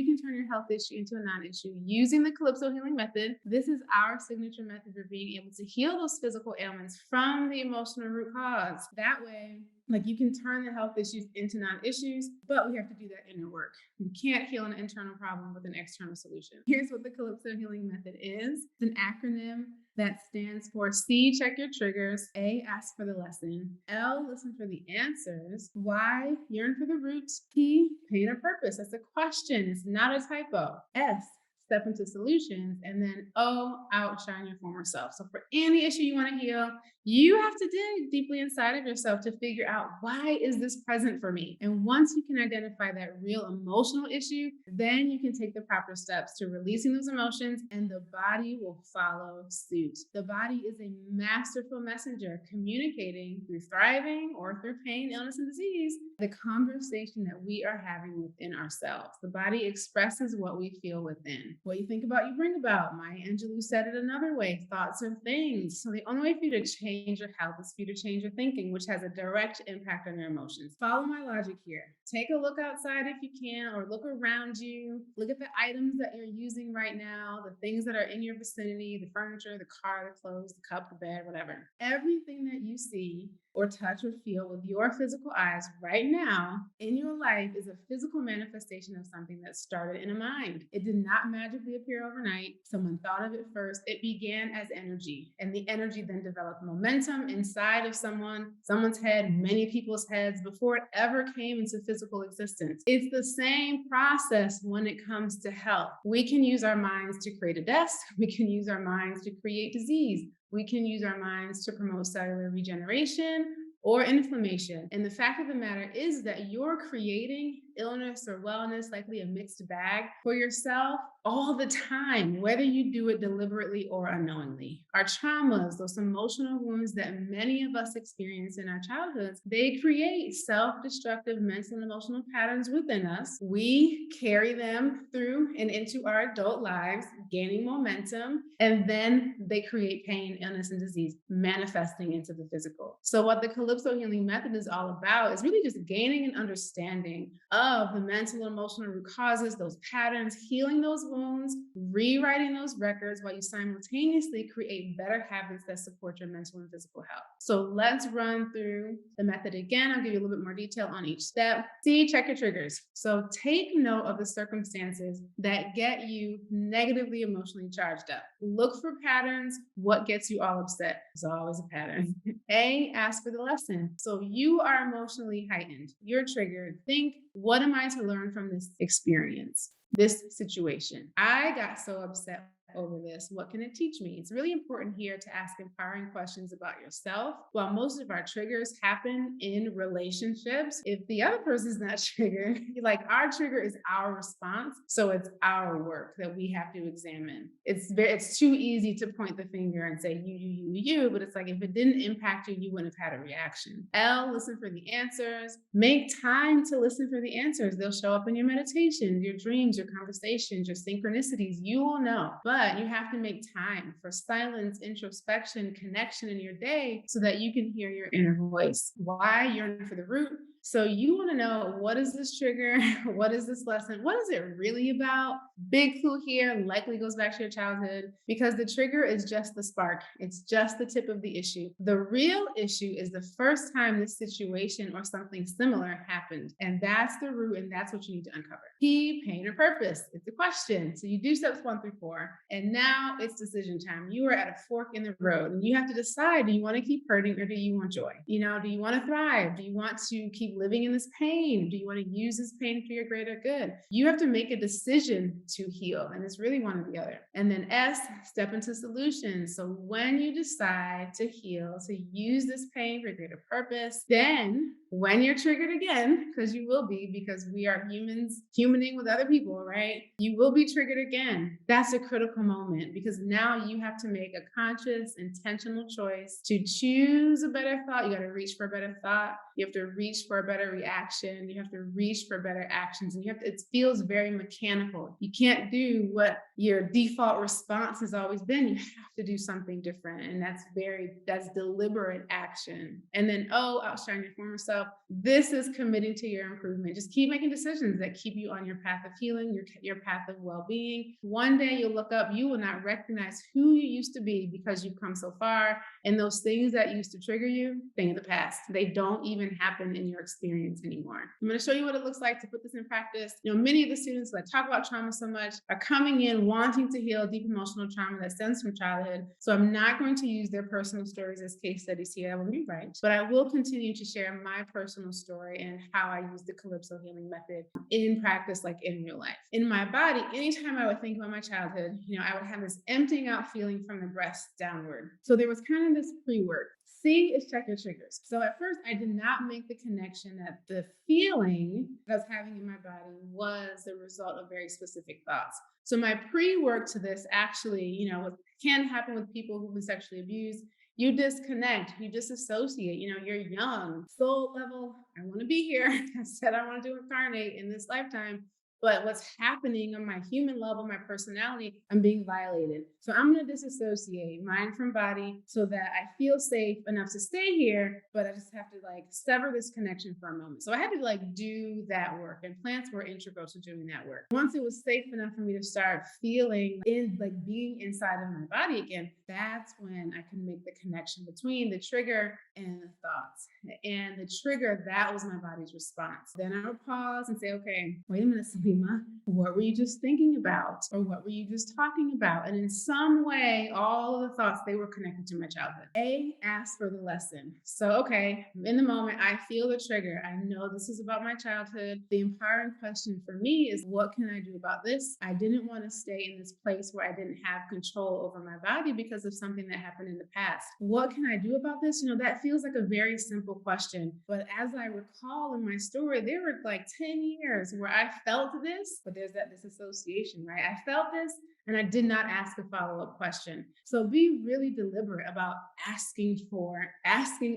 you can turn your health issue into a non-issue using the CALYPSO healing method. This is our signature method for being able to heal those physical ailments from the emotional root cause. That way, like, you can turn the health issues into non-issues, but we have to do that inner work. We can't heal an internal problem with an external solution. Here's what the CALYPSO healing method is. It's an acronym that stands for C, check your triggers. A, ask for the lesson. L, listen for the answers. Y, yearn for the roots. P, pain a purpose. That's a question. It's not a typo. S, step into solutions. And then O, outshine your former self. So for any issue you want to heal, you have to dig deeply inside of yourself to figure out, why is this present for me? And once you can identify that real emotional issue, then you can take the proper steps to releasing those emotions, and the body will follow suit. The body is a masterful messenger, communicating through thriving or through pain, illness, and disease, the conversation that we are having within ourselves. The body expresses what we feel within. What you think about, you bring about. Maya Angelou said it another way: thoughts are things. So the only way for you to change your health is for you to change your thinking, which has a direct impact on your emotions. Follow my logic here. Take a look outside if you can, or look around you. Look at the items that you're using right now, the things that are in your vicinity, the furniture, the car, the clothes, the cup, the bed, whatever. Everything that you see or touch or feel with your physical eyes right now in your life is a physical manifestation of something that started in a mind. It did not magically appear overnight. Someone thought of it first. It began as energy, and the energy then developed momentum inside of someone's head, many people's heads, before it ever came into physical existence. It's the same process when it comes to health. We can use our minds to create a desk. We can use our minds to create disease. We can use our minds to promote cellular regeneration or inflammation. And the fact of the matter is that you're creating illness or wellness, likely a mixed bag, for yourself all the time, whether you do it deliberately or unknowingly. Our traumas, those emotional wounds that many of us experience in our childhoods, they create self-destructive mental and emotional patterns within us. We carry them through and into our adult lives, gaining momentum, and then they create pain, illness, and disease manifesting into the physical. So what the CALYPSO healing method is all about is really just gaining an understanding of the mental and emotional root causes, those patterns, healing those wounds, rewriting those records, while you simultaneously create better habits that support your mental and physical health. So let's run through the method again. I'll give you a little bit more detail on each step. C, check your triggers. So take note of the circumstances that get you negatively emotionally charged up. Look for patterns. What gets you all upset? There's always a pattern. A, ask for the lesson. So you are emotionally heightened. You're triggered. Think, what am I to learn from this experience, this situation? I got so upset over this. What can it teach me? It's really important here to ask empowering questions about yourself. While most of our triggers happen in relationships, if the other person's not triggered, like, our trigger is our response. So it's our work that we have to examine. It's too easy to point the finger and say you, but it's like, if it didn't impact you, you wouldn't have had a reaction. L, listen for the answers. Make time to listen for the answers. They'll show up in your meditations, your dreams, your conversations, your synchronicities. You will know. But you have to make time for silence, introspection, connection in your day so that you can hear your inner voice. Why? Yearn for the root. So you want to know, what is this trigger? What is this lesson? What is it really about? Big clue here likely goes back to your childhood, because the trigger is just the spark. It's just the tip of the issue. The real issue is the first time this situation or something similar happened. And that's the root, and that's what you need to uncover. P, pain or purpose. It's a question. So you do steps 1 through 4. And now it's decision time. You are at a fork in the road, and you have to decide, do you want to keep hurting, or do you want joy? Do you want to thrive? Do you want to keep living in this pain? Do you want to use this pain for your greater good? You have to make a decision to heal, and it's really one or the other. And then S, step into solutions. So when you decide to heal, to use this pain for greater purpose, then when you're triggered again, because you will be, because we are humans humaning with other people, right? You will be triggered again. That's a critical moment, because now you have to make a conscious, intentional choice to choose a better thought. You got to reach for a better thought. You have to reach for a better reaction. You have to reach for better actions. And it feels very mechanical. You can't do what your default response has always been. You have to do something different. And that's deliberate action. And then O, outshine your former self. yourself, this is committing to your improvement. Just keep making decisions that keep you on your path of healing, your path of well-being. One day you'll look up, you will not recognize who you used to be because you've come so far. And those things that used to trigger you, thing of the past. They don't even happen in your experience anymore. I'm going to show you what it looks like to put this in practice. Many of the students that talk about trauma so much are coming in wanting to heal deep emotional trauma that stems from childhood. So I'm not going to use their personal stories as case studies here. That will be right. But I will continue to share my personal story and how I use the CALYPSO healing method in practice, like in real life. In my body, anytime I would think about my childhood, I would have this emptying out feeling from the breast downward. So there was kind of this pre-work. C is check your triggers. So at first, I did not make the connection that the feeling that I was having in my body was the result of very specific thoughts. So my pre-work to this actually, what can happen with people who've been sexually abused, you disconnect, you disassociate, you're young, soul level, I want to be here. I said I want to incarnate in this lifetime. But what's happening on my human level, my personality, I'm being violated. So I'm going to disassociate mind from body so that I feel safe enough to stay here, but I just have to sever this connection for a moment. So I had to do that work, and plants were integral to doing that work. Once it was safe enough for me to start feeling being inside of my body again, that's when I could make the connection between the trigger and the thoughts. And the trigger, that was my body's response. Then I would pause and say, okay, wait a minute, Selima, what were you just thinking about? Or what were you just talking about? And in some way, all of the thoughts, they were connected to my childhood. A, ask for the lesson. So, okay, in the moment, I feel the trigger. I know this is about my childhood. The empowering question for me is, what can I do about this? I didn't want to stay in this place where I didn't have control over my body because of something that happened in the past. What can I do about this? That feels like a very simple question. But as I recall in my story, there were 10 years where I felt this, but there's that disassociation, right? I felt this and I did not ask a follow-up question. So be really deliberate about asking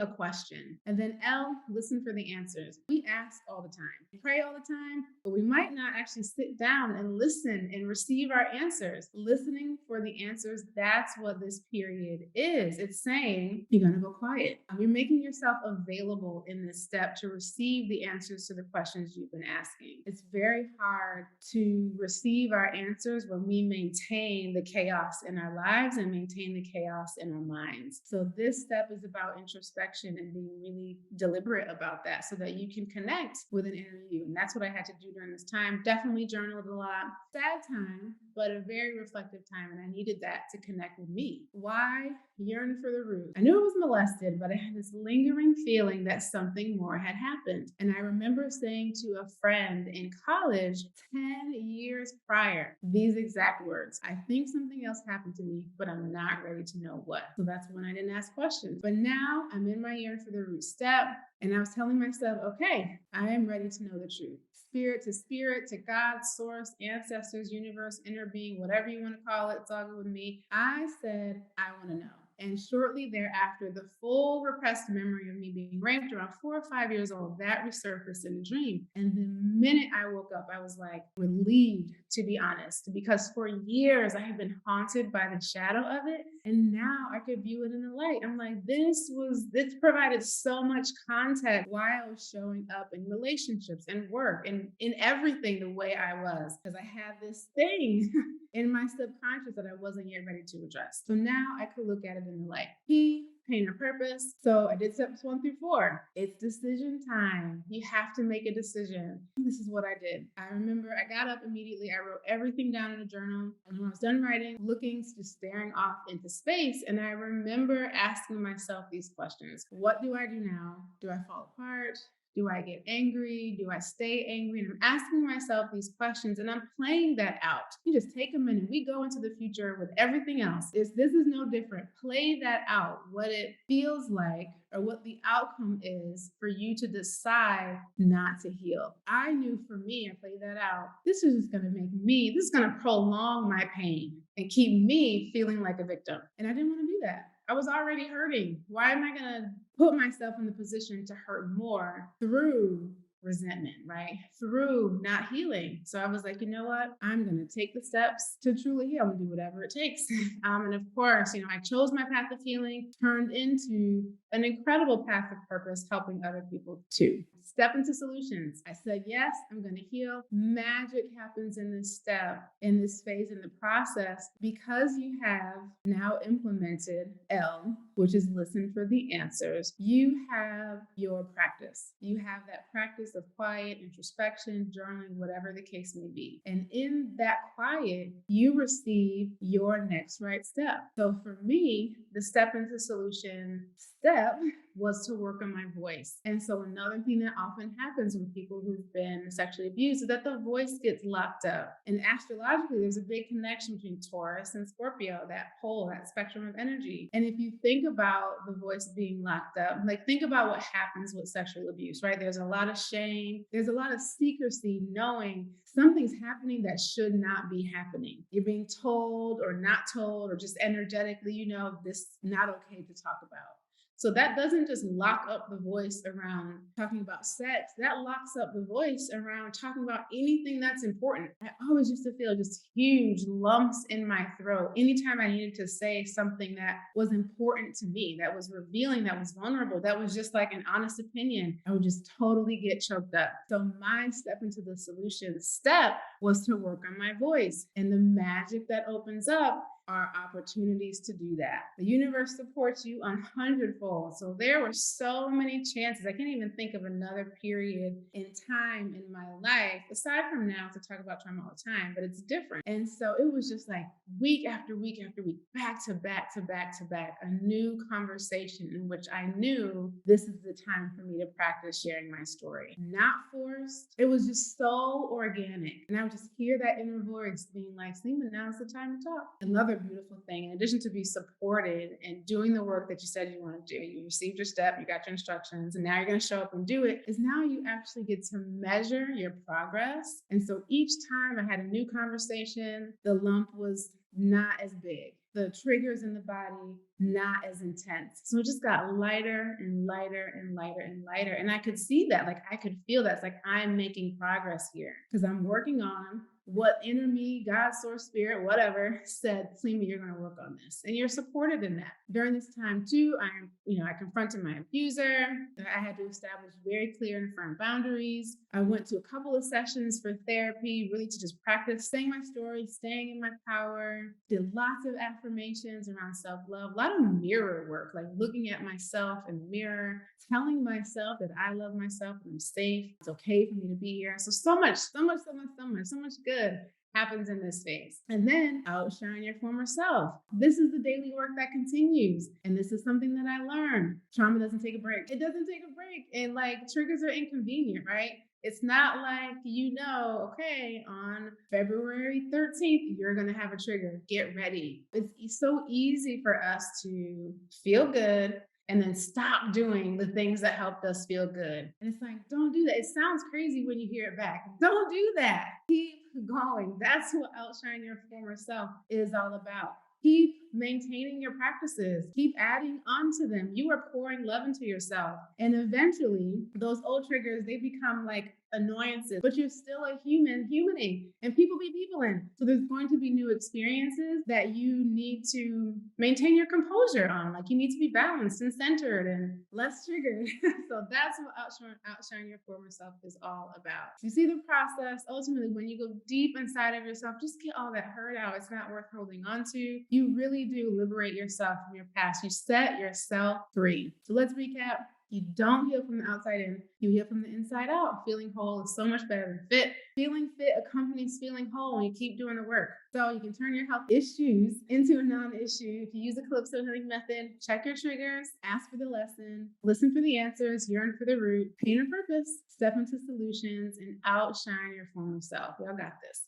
a question. And then L, listen for the answers. We ask all the time, we pray all the time, but we might not actually sit down and listen and receive our answers. Listening for the answers, that's what this period is. It's saying you're going to go quiet. You're making yourself available in this step to receive the answers to the questions you've been asking. It's very hard to receive our answers when we maintain the chaos in our lives and maintain the chaos in our minds. So this step is about introspection and being really deliberate about that so that you can connect with an inner you. And that's what I had to do during this time. Definitely journaled a lot. Sad time, but a very reflective time. And I needed that to connect with me. Why? Yearn for the root. I knew I was molested, but I had this lingering feeling that something more had happened. And I remember saying to a friend in college 10 years prior, these exact words: I think something else happened to me, but I'm not ready to know what. So that's when I didn't ask questions. But now I'm in my yearn for the root step. And I was telling myself, okay, I am ready to know the truth. Spirit, to God, source, ancestors, universe, inner being, whatever you want to call it, it's all good with me. I said, I want to know. And shortly thereafter, the full repressed memory of me being raped around 4 or 5 years old, that resurfaced in a dream. And the minute I woke up, I was relieved, to be honest, because for years I had been haunted by the shadow of it. And now I could view it in the light. I'm like, this provided so much context why I was showing up in relationships and work and in everything the way I was, because I had this thing in my subconscious that I wasn't yet ready to address. So now I could look at it in the light. P, pain or purpose. So I did steps 1 through 4. It's decision time. You have to make a decision. This is what I did. I remember I got up immediately. I wrote everything down in a journal. And when I was done writing, just staring off into space. And I remember asking myself these questions. What do I do now? Do I fall apart? Do I get angry? Do I stay angry? And I'm asking myself these questions and I'm playing that out. You just take a minute. We go into the future with everything else. This is no different. Play that out, what it feels like or what the outcome is for you to decide not to heal. I knew for me, I played that out. This is going to prolong my pain and keep me feeling like a victim. And I didn't want to do that. I was already hurting. Why am I going to put myself in the position to hurt more through resentment, right? Through not healing. So I was like, you know what? I'm going to take the steps to truly heal. I'm going to do whatever it takes. And of course, I chose my path of healing, turned into an incredible path of purpose, helping other people too. Step into solutions. I said, yes, I'm going to heal. Magic happens in this step, in this phase, in the process, because you have now implemented L, which is listen for the answers. You have your practice. You have that practice of quiet, introspection, journaling, whatever the case may be. And in that quiet, you receive your next right step. So for me, the step into solution step was to work on my voice. And so another thing that often happens when people who've been sexually abused is that the voice gets locked up. And astrologically, there's a big connection between Taurus and Scorpio, that pole, that spectrum of energy. And if you think about the voice being locked up, like think about what happens with sexual abuse, right? There's a lot of shame. There's a lot of secrecy, knowing something's happening that should not be happening. You're being told or not told, or just energetically, this is not okay to talk about. So that doesn't just lock up the voice around talking about sex, that locks up the voice around talking about anything that's important. I always used to feel just huge lumps in my throat anytime I needed to say something that was important to me, that was revealing, that was vulnerable, that was just like an honest opinion. I would just totally get choked up. So my step into the solution step was to work on my voice, and the magic that opens up are opportunities to do that. The universe supports you 100-fold. So there were so many chances. I can't even think of another period in time in my life, aside from now, to talk about trauma all the time, but it's different. And so it was just like week after week after week, back to back to back to back, a new conversation in which I knew this is the time for me to practice sharing my story. Not forced. It was just so organic. And I would just hear that inner voice being like, Selima, now's the time to talk. Another beautiful thing, in addition to be supported and doing the work that you said you want to do, you received your step, you got your instructions, and now you're going to show up and do it, is now you actually get to measure your progress. And so each time I had a new conversation, the lump was not as big. The triggers in the body, not as intense. So it just got lighter and lighter and lighter and lighter. And I could see that, like I could feel that. It's like I'm making progress here because I'm working on what inner me, God, source, spirit, whatever, said, Selima, you're going to work on this. And you're supported in that. During this time too, I confronted my abuser. I had to establish very clear and firm boundaries. I went to a couple of sessions for therapy, really to just practice saying my story, staying in my power, did lots of affirmations around self-love, a lot of mirror work, like looking at myself in the mirror, telling myself that I love myself and I'm safe. It's okay for me to be here. So much good happens in this phase. And then outshine your former self. This is the daily work that continues. And this is something that I learned. Trauma doesn't take a break. It doesn't take a break. And triggers are inconvenient, right? It's not like, okay, on February 13th, you're going to have a trigger. Get ready. It's so easy for us to feel good and then stop doing the things that helped us feel good. And it's like, don't do that. It sounds crazy when you hear it back. Don't do that. Keep going. That's what outshine your former self is all about. Keep maintaining your practices. Keep adding onto them. You are pouring love into yourself. And eventually, those old triggers, they become like annoyances, but you're still a humaning, and people be peopling. So there's going to be new experiences that you need to maintain your composure on. Like you need to be balanced and centered and less triggered. So that's what outshine your former self is all about. You see the process. Ultimately, when you go deep inside of yourself, just get all that hurt out. It's not worth holding on to. You really do liberate yourself from your past. You set yourself free. So let's recap. You don't heal from the outside in, you heal from the inside out. Feeling whole is so much better than fit. Feeling fit accompanies feeling whole when you keep doing the work. So you can turn your health issues into a non-issue. If you use the CALYPSO healing method, check your triggers, ask for the lesson, listen for the answers, yearn for the root, pain and purpose, step into solutions, and outshine your former self. Y'all got this.